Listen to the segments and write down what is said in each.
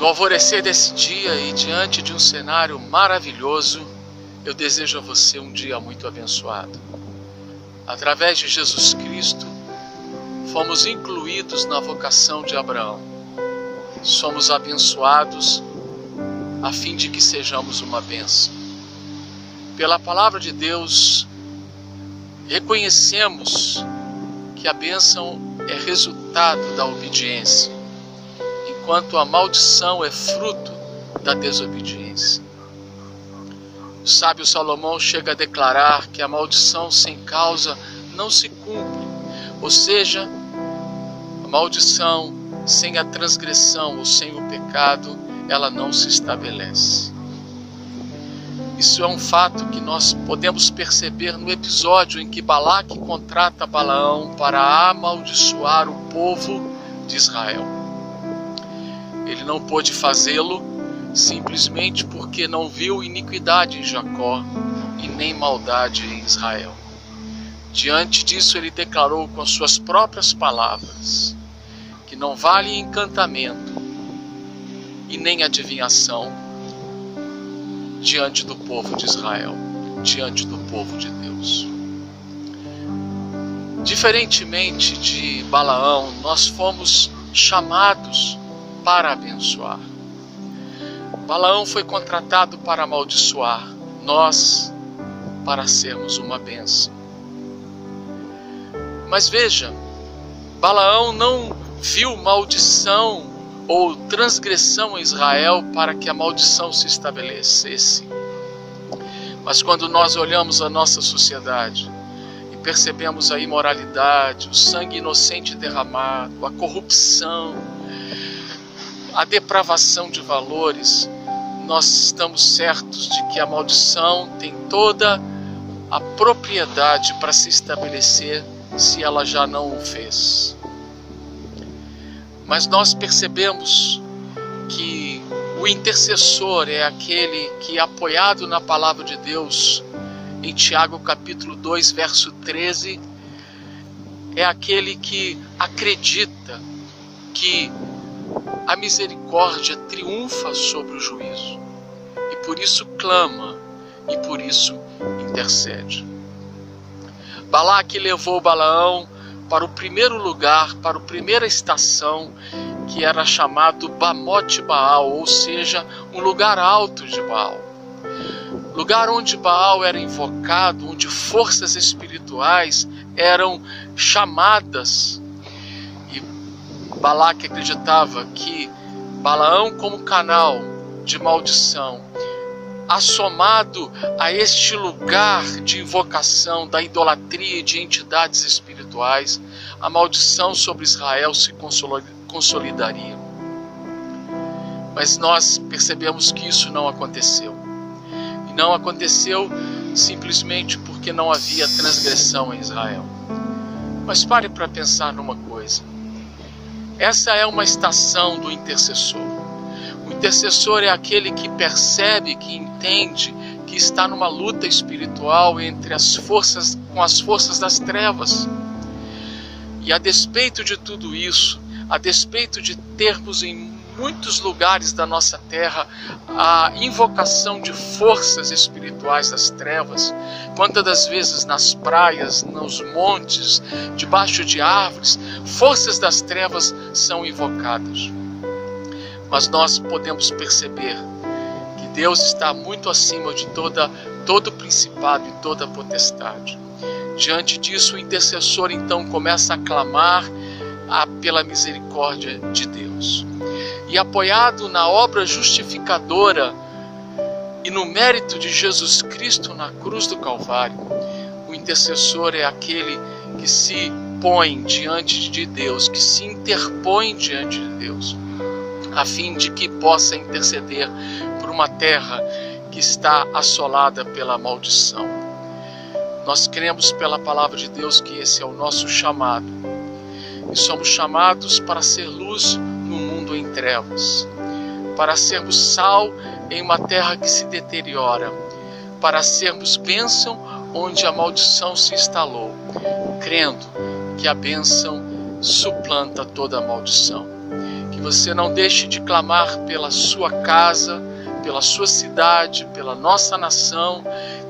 No alvorecer desse dia e diante de um cenário maravilhoso, eu desejo a você um dia muito abençoado. Através de Jesus Cristo, fomos incluídos na vocação de Abraão. Somos abençoados a fim de que sejamos uma bênção. Pela palavra de Deus, reconhecemos que a bênção é resultado da obediência, enquanto a maldição é fruto da desobediência. O sábio Salomão chega a declarar que a maldição sem causa não se cumpre, ou seja, a maldição sem a transgressão ou sem o pecado, ela não se estabelece. Isso é um fato que nós podemos perceber no episódio em que Balaque contrata Balaão para amaldiçoar o povo de Israel. Ele não pôde fazê-lo simplesmente porque não viu iniquidade em Jacó e nem maldade em Israel. Diante disso, ele declarou com suas próprias palavras que não vale encantamento e nem adivinhação diante do povo de Israel, diante do povo de Deus. Diferentemente de Balaão, nós fomos chamados para abençoar. Balaão foi contratado para amaldiçoar, nós para sermos uma bênção. Mas veja, Balaão não viu maldição ou transgressão em Israel para que a maldição se estabelecesse. Mas quando nós olhamos a nossa sociedade e percebemos a imoralidade, o sangue inocente derramado, a corrupção, a depravação de valores, nós estamos certos de que a maldição tem toda a propriedade para se estabelecer se ela já não o fez. Mas nós percebemos que o intercessor é aquele que, apoiado na palavra de Deus, em Tiago capítulo 2, verso 13, é aquele que acredita que a misericórdia triunfa sobre o juízo, e por isso clama, e por isso intercede. Balaque levou Balaão para o primeiro lugar, para a primeira estação, que era chamado Bamote Baal, ou seja, um lugar alto de Baal. Lugar onde Baal era invocado, onde forças espirituais eram chamadas. E Balaque acreditava que Balaão, como canal de maldição, assomado a este lugar de invocação da idolatria e de entidades espirituais, a maldição sobre Israel se consolidaria. Mas nós percebemos que isso não aconteceu. E não aconteceu simplesmente porque não havia transgressão em Israel. Mas pare para pensar numa coisa. Essa é uma estação do intercessor. O intercessor é aquele que percebe, que entende que está numa luta espiritual entre com as forças das trevas. E a despeito de tudo isso, a despeito de termos em muitos lugares da nossa terra a invocação de forças espirituais das trevas, quantas das vezes nas praias, nos montes, debaixo de árvores, forças das trevas são invocadas. Mas nós podemos perceber que Deus está muito acima de todo principado e toda potestade. Diante disso, o intercessor então começa a clamar pela misericórdia de Deus. E apoiado na obra justificadora e no mérito de Jesus Cristo na cruz do Calvário, o intercessor é aquele que se põe diante de Deus, que se interpõe diante de Deus, a fim de que possa interceder por uma terra que está assolada pela maldição. Nós cremos pela palavra de Deus que esse é o nosso chamado. E somos chamados para ser luz no mundo em trevas, para sermos sal em uma terra que se deteriora, para sermos bênção onde a maldição se instalou, crendo que a bênção suplanta toda a maldição. Que você não deixe de clamar pela sua casa, pela sua cidade, pela nossa nação,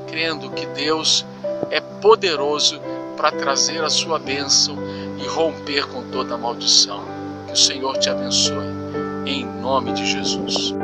crendo que Deus é poderoso para trazer a sua bênção e romper com toda a maldição. Que o Senhor te abençoe, em nome de Jesus.